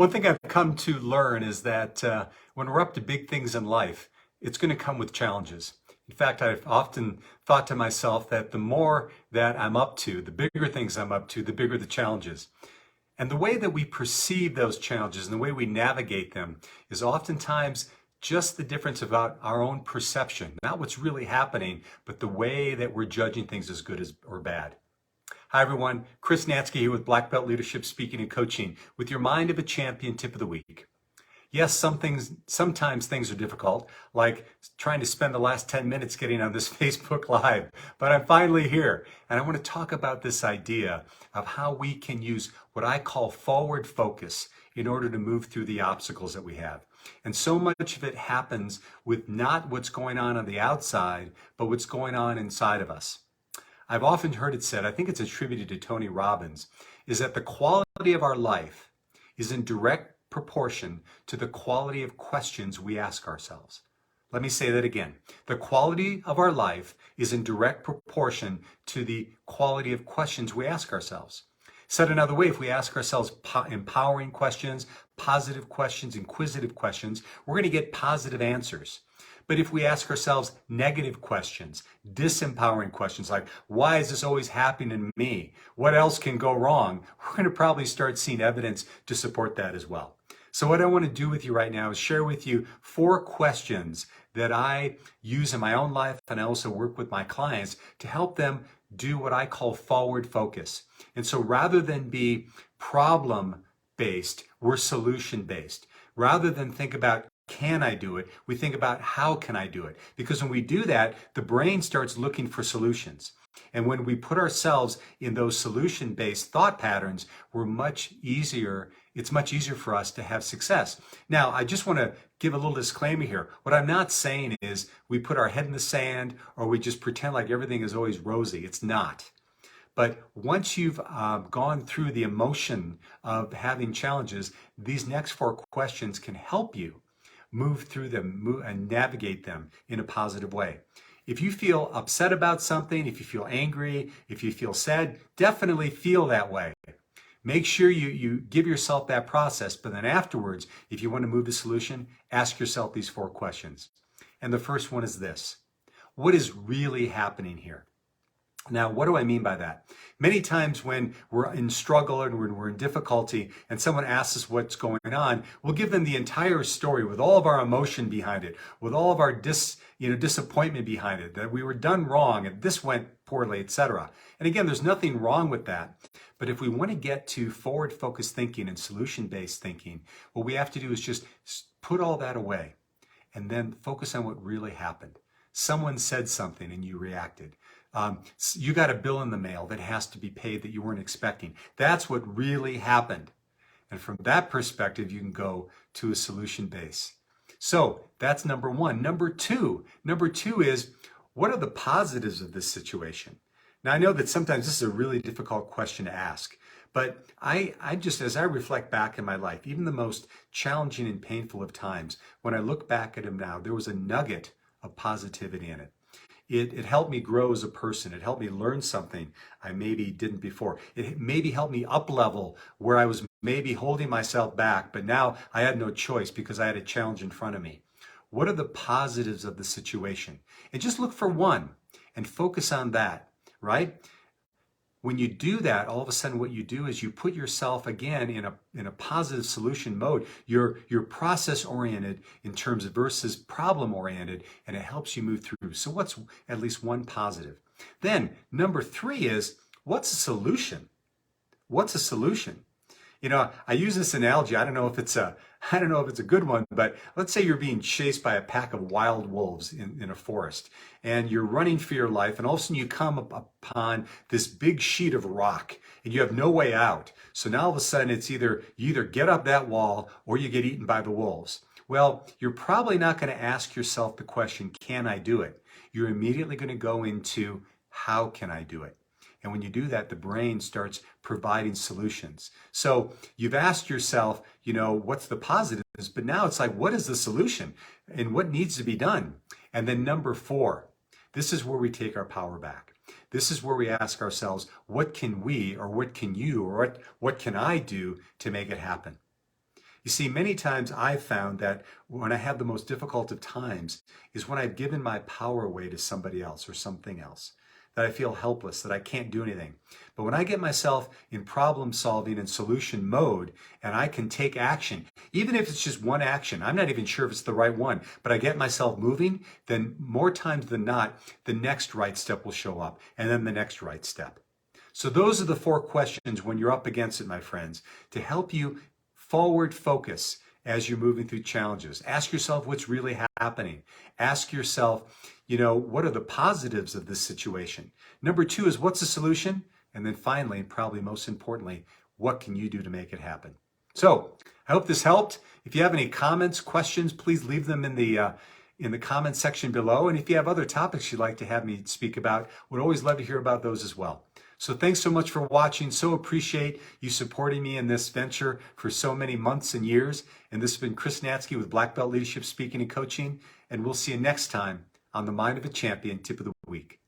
One thing I've come to learn is that when we're up to big things in life, it's going to come with challenges. In fact, I've often thought to myself that the more that I'm up to, the bigger things I'm up to, the bigger the challenges. And the way that we perceive those challenges and the way we navigate them is oftentimes just the difference about our own perception, not what's really happening, but the way that we're judging things as good as or bad. Hi, everyone. Chris Natzke here with Black Belt Leadership Speaking and Coaching with your Mind of a Champion tip of the week. Yes, sometimes things are difficult, like trying to spend the last 10 minutes getting on this Facebook Live, but I'm finally here. And I want to talk about this idea of how we can use what I call forward focus in order to move through the obstacles that we have. And so much of it happens with not what's going on the outside, but what's going on inside of us. I've often heard it said, I think it's attributed to Tony Robbins, is that the quality of our life is in direct proportion to the quality of questions we ask ourselves. Let me say that again. The quality of our life is in direct proportion to the quality of questions we ask ourselves. Said another way, if we ask ourselves empowering questions, positive questions, inquisitive questions, we're going to get positive answers. But if we ask ourselves negative questions, disempowering questions like, why is this always happening to me? What else can go wrong? We're going to probably start seeing evidence to support that as well. So what I want to do with you right now is share with you 4 questions that I use in my own life, and I also work with my clients to help them do what I call forward focus. And so rather than be problem-based, we're solution-based. Rather than think about can I do it? We think about how can I do it? Because when we do that, the brain starts looking for solutions. And when we put ourselves in those solution-based thought patterns, it's much easier for us to have success. Now, I just want to give a little disclaimer here. What I'm not saying is we put our head in the sand or we just pretend like everything is always rosy. It's not. But once you've gone through the emotion of having challenges, these next 4 questions can help you move through them and navigate them in a positive way. If you feel upset about something, if you feel angry, if you feel sad, definitely feel that way. Make sure you give yourself that process, but then afterwards, if you want to move the solution, ask yourself these 4 questions. And the first one is this: what is really happening here? Now, what do I mean by that? Many times when we're in struggle and when we're in difficulty and someone asks us what's going on, we'll give them the entire story with all of our emotion behind it, with all of our disappointment behind it, that we were done wrong and this went poorly, etc. And again, there's nothing wrong with that. But if we want to get to forward-focused thinking and solution-based thinking, what we have to do is just put all that away and then focus on what really happened. Someone said something and you reacted. You got a bill in the mail that has to be paid that you weren't expecting. That's what really happened. And from that perspective, you can go to a solution base. So that's number 1. Number two is, what are the positives of this situation? Now, I know that sometimes this is a really difficult question to ask, but I just, as I reflect back in my life, even the most challenging and painful of times, when I look back at them now, there was a nugget of positivity in it. It helped me grow as a person. It helped me learn something I maybe didn't before. It maybe helped me up level where I was maybe holding myself back, but now I had no choice because I had a challenge in front of me. What are the positives of the situation? And just look for one and focus on that, right? When you do that, all of a sudden what you do is you put yourself again in a positive solution mode. You're process oriented in terms of versus problem oriented, and it helps you move through. So what's at least one positive? Then number 3 is, what's a solution? What's a solution? I use this analogy. I don't know if it's a good one, but let's say you're being chased by a pack of wild wolves in a forest, and you're running for your life, and all of a sudden you come upon this big sheet of rock, and you have no way out. So now all of a sudden it's you either get up that wall or you get eaten by the wolves. Well, you're probably not going to ask yourself the question, can I do it? You're immediately going to go into, how can I do it? And when you do that, the brain starts providing solutions. So you've asked yourself, what's the positives? But now it's like, what is the solution? And what needs to be done? And then number 4, this is where we take our power back. This is where we ask ourselves, what can we, or what can you, or what can I do to make it happen? You see, many times I've found that when I have the most difficult of times is when I've given my power away to somebody else or something else, that I feel helpless, that I can't do anything. But when I get myself in problem solving and solution mode and I can take action, even if it's just one action, I'm not even sure if it's the right one, but I get myself moving, then more times than not, the next right step will show up and then the next right step. So those are the 4 questions when you're up against it, my friends, to help you forward focus as you're moving through challenges. Ask yourself what's really happening. Ask yourself, what are the positives of this situation? Number 2 is what's the solution? And then finally, and probably most importantly, what can you do to make it happen? So I hope this helped. If you have any comments, questions, please leave them in the comment section below. And if you have other topics you'd like to have me speak about, would always love to hear about those as well. So thanks so much for watching. So appreciate you supporting me in this venture for so many months and years. And this has been Chris Natzke with Black Belt Leadership Speaking and Coaching. And we'll see you next time on the Mind of a Champion Tip of the Week.